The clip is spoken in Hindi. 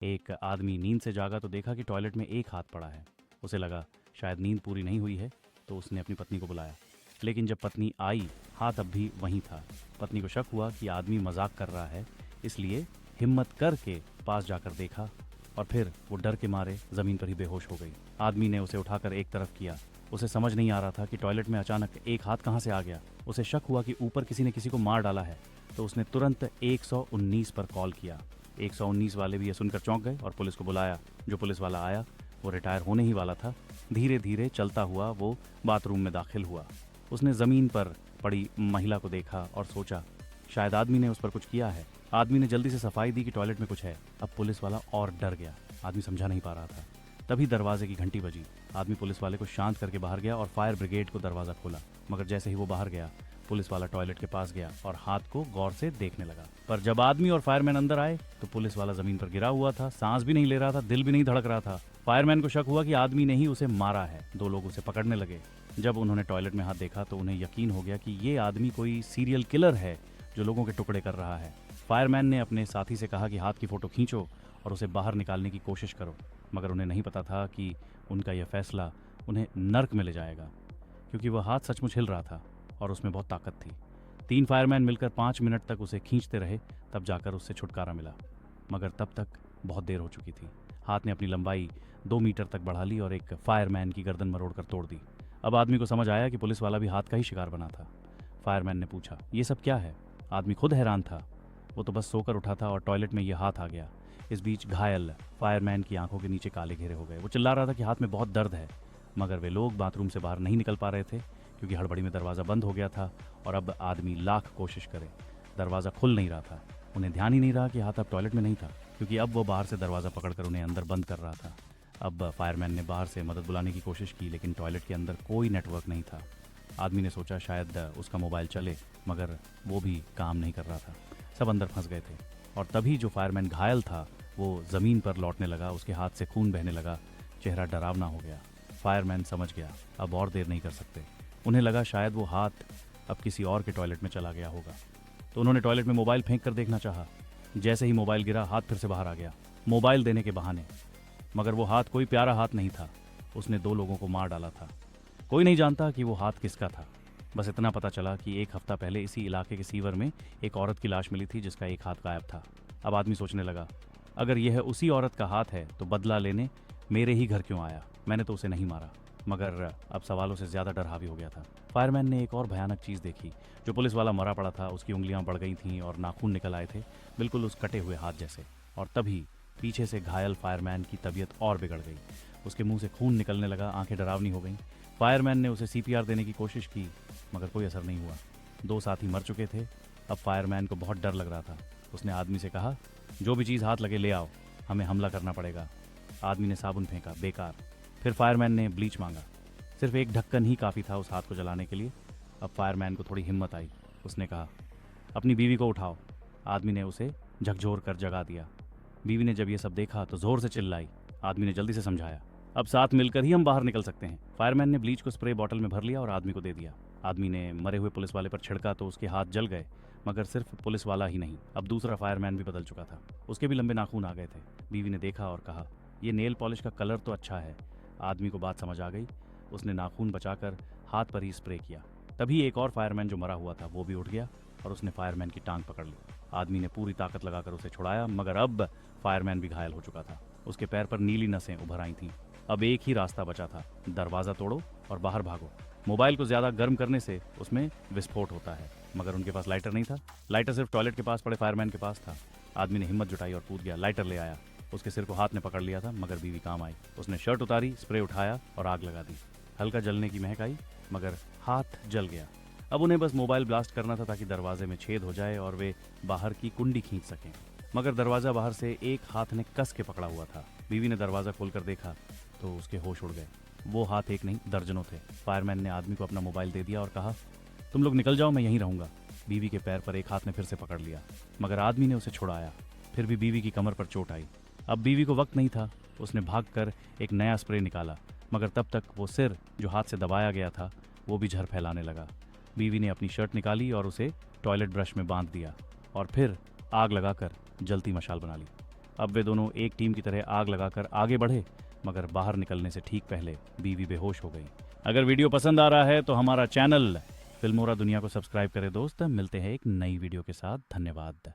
एक आदमी नींद से जागा तो देखा कि टॉयलेट में एक हाथ पड़ा है। उसे लगा शायद नींद पूरी नहीं हुई है, तो उसने अपनी पत्नी को बुलाया। लेकिन जब पत्नी आई, हाथ अब भी वहीं था। पत्नी को शक हुआ कि आदमी मजाक कर रहा है, इसलिए हिम्मत करके पास जाकर देखा और फिर वो डर के मारे जमीन पर ही बेहोश हो गई। आदमी ने उसे उठाकर एक तरफ किया। उसे समझ नहीं आ रहा था कि टॉयलेट में अचानक एक हाथ कहाँ से आ गया। उसे शक हुआ कि ऊपर किसी ने किसी को मार डाला है, तो उसने तुरंत 119 पर कॉल किया। 119 वाले भी ये सुनकर चौंक गए और पुलिस को बुलाया। जो पुलिस वाला आया वो रिटायर होने ही वाला था। धीरे धीरे चलता हुआ वो बाथरूम में दाखिल हुआ। उसने जमीन पर पड़ी महिला को देखा और सोचा शायद आदमी ने उस पर कुछ किया है। आदमी ने जल्दी से सफाई दी कि टॉयलेट में कुछ है। अब पुलिस वाला और डर गया। आदमी समझा नहीं पा रहा था। तभी दरवाजे की घंटी बजी। आदमी पुलिस वाले को शांत करके बाहर गया और फायर ब्रिगेड को दरवाजा खोला। मगर जैसे ही वो बाहर गया, पुलिस वाला टॉयलेट के पास गया और हाथ को गौर से देखने लगा। पर जब आदमी और फायरमैन अंदर आए तो पुलिस वाला जमीन पर गिरा हुआ था, सांस भी नहीं ले रहा था, दिल भी नहीं धड़क रहा था। फायरमैन को शक हुआ कि आदमी ने ही उसे मारा है। दो लोग उसे पकड़ने लगे। जब उन्होंने टॉयलेट में हाथ देखा तो उन्हें यकीन हो गया कि ये आदमी कोई सीरियल किलर है जो लोगों के टुकड़े कर रहा है। फायरमैन ने अपने साथी से कहा कि हाथ की फोटो खींचो और उसे बाहर निकालने की कोशिश करो। मगर उन्हें नहीं पता था कि उनका यह फैसला उन्हें नर्क में ले जाएगा, क्योंकि वह हाथ सचमुच हिल रहा था और उसमें बहुत ताकत थी। 3 फायरमैन मिलकर 5 मिनट तक उसे खींचते रहे, तब जाकर उससे छुटकारा मिला। मगर तब तक बहुत देर हो चुकी थी। हाथ ने अपनी लंबाई 2 मीटर तक बढ़ा ली और एक फायरमैन की गर्दन मरोड़कर तोड़ दी। अब आदमी को समझ आया कि पुलिस वाला भी हाथ का ही शिकार बना था। फायरमैन ने पूछा, ये सब क्या है? आदमी खुद हैरान था। वो तो बस सोकर उठा था और टॉयलेट में यह हाथ आ गया। इस बीच घायल फायरमैन की आंखों के नीचे काले घेरे हो गए। वो चिल्ला रहा था कि हाथ में बहुत दर्द है। मगर वे लोग बाथरूम से बाहर नहीं निकल पा रहे थे, क्योंकि हड़बड़ी में दरवाज़ा बंद हो गया था और अब आदमी लाख कोशिश करे, दरवाज़ा खुल नहीं रहा था। उन्हें ध्यान ही नहीं रहा कि हाथ अब टॉयलेट में नहीं था, क्योंकि अब वो बाहर से दरवाज़ा पकड़कर उन्हें अंदर बंद कर रहा था। अब फायरमैन ने बाहर से मदद बुलाने की कोशिश की, लेकिन टॉयलेट के अंदर कोई नेटवर्क नहीं था। आदमी ने सोचा शायद उसका मोबाइल चले, मगर वो भी काम नहीं कर रहा था। सब अंदर फंस गए थे। और तभी जो फायरमैन घायल था वो ज़मीन पर लौटने लगा। उसके हाथ से खून बहने लगा, चेहरा डरावना हो गया। फायरमैन समझ गया अब और देर नहीं कर सकते। उन्हें लगा शायद वो हाथ अब किसी और के टॉयलेट में चला गया होगा, तो उन्होंने टॉयलेट में मोबाइल फेंक कर देखना चाहा। जैसे ही मोबाइल गिरा, हाथ फिर से बाहर आ गया, मोबाइल देने के बहाने। मगर वो हाथ कोई प्यारा हाथ नहीं था। उसने 2 लोगों को मार डाला था। कोई नहीं जानता कि वो हाथ किसका था। बस इतना पता चला कि 1 हफ्ता पहले इसी इलाके के सीवर में एक औरत की लाश मिली थी जिसका एक हाथ गायब था। अब आदमी सोचने लगा, अगर यह उसी औरत का हाथ है तो बदला लेने मेरे ही घर क्यों आया? मैंने तो उसे नहीं मारा। मगर अब सवालों से ज्यादा डर हावी हो गया था। फायरमैन ने एक और भयानक चीज देखी। जो पुलिस वाला मरा पड़ा था, उसकी उंगलियां बढ़ गई थीं और नाखून निकल आए थे, बिल्कुल उस कटे हुए हाथ जैसे। और तभी पीछे से घायल फायरमैन की तबीयत और बिगड़ गई। उसके मुंह से खून निकलने लगा, आंखें डरावनी हो गईं। फायरमैन ने उसे सीपीआर देने की कोशिश की, मगर कोई असर नहीं हुआ। 2 साथी मर चुके थे। अब फायरमैन को बहुत डर लग रहा था। उसने आदमी से कहा, जो भी चीज़ हाथ लगे ले आओ, हमें हमला करना पड़ेगा। आदमी ने साबुन फेंका, बेकार। फिर फायरमैन ने ब्लीच मांगा। सिर्फ एक ढक्कन ही काफ़ी था उस हाथ को जलाने के लिए। अब फायरमैन को थोड़ी हिम्मत आई। उसने कहा, अपनी बीवी को उठाओ। आदमी ने उसे झकझोर कर जगा दिया। बीवी ने जब ये सब देखा तो जोर से चिल्लाई। आदमी ने जल्दी से समझाया, अब साथ मिलकर ही हम बाहर निकल सकते हैं। फायरमैन ने ब्लीच को स्प्रे बॉटल में भर लिया और आदमी को दे दिया। आदमी ने मरे हुए पुलिस वाले पर छिड़का तो उसके हाथ जल गए। मगर सिर्फ पुलिस वाला ही नहीं, अब दूसरा फायरमैन भी बदल चुका था। उसके भी लंबे नाखून आ गए थे। बीवी ने देखा और कहा, ये नेल पॉलिश का कलर तो अच्छा है। आदमी को बात समझ आ गई। उसने नाखून बचाकर हाथ पर ही स्प्रे किया। तभी एक और फायरमैन जो मरा हुआ था वो भी उठ गया और उसने फायरमैन की टांग पकड़ ली। आदमी ने पूरी ताकत लगाकर उसे छुड़ाया, मगर अब फायरमैन भी घायल हो चुका था। उसके पैर पर नीली नसें उभर आई थीं। अब एक ही रास्ता बचा था, दरवाज़ा तोड़ो और बाहर भागो। मोबाइल को ज़्यादा गर्म करने से उसमें विस्फोट होता है। मगर उनके पास लाइटर नहीं था। लाइटर सिर्फ टॉयलेट के पास पड़े फायरमैन के पास था। आदमी ने हिम्मत जुटाई और कूद गया, लाइटर ले आया। उसके सिर को हाथ ने पकड़ लिया था, मगर बीवी काम आई। उसने शर्ट उतारी, स्प्रे उठाया और आग लगा दी। हल्का जलने की महक आई, मगर हाथ जल गया। अब उन्हें बस मोबाइल ब्लास्ट करना था ताकि दरवाजे में छेद हो जाए और वे बाहर की कुंडी खींच सकें। मगर दरवाज़ा बाहर से एक हाथ ने कस के पकड़ा हुआ था। बीवी ने दरवाज़ा खोलकर देखा तो उसके होश उड़ गए। वो हाथ एक नहीं, दर्जनों थे। फायरमैन ने आदमी को अपना मोबाइल दे दिया और कहा, तुम लोग निकल जाओ, मैं यहीं रहूंगा। बीवी के पैर पर एक हाथ ने फिर से पकड़ लिया, मगर आदमी ने उसे छुड़ाया। फिर भी बीवी की कमर पर चोट आई। अब बीवी को वक्त नहीं था। उसने भागकर एक नया स्प्रे निकाला, मगर तब तक वो सिर जो हाथ से दबाया गया था वो भी झर फैलाने लगा। बीवी ने अपनी शर्ट निकाली और उसे टॉयलेट ब्रश में बांध दिया और फिर आग लगाकर जलती मशाल बना ली। अब वे दोनों एक टीम की तरह आग लगाकर आगे बढ़े, मगर बाहर निकलने से ठीक पहले बीवी बेहोश हो गई। अगर वीडियो पसंद आ रहा है तो हमारा चैनल फिल्मोरा दुनिया को सब्सक्राइब करें दोस्त। मिलते हैं एक नई वीडियो के साथ। धन्यवाद।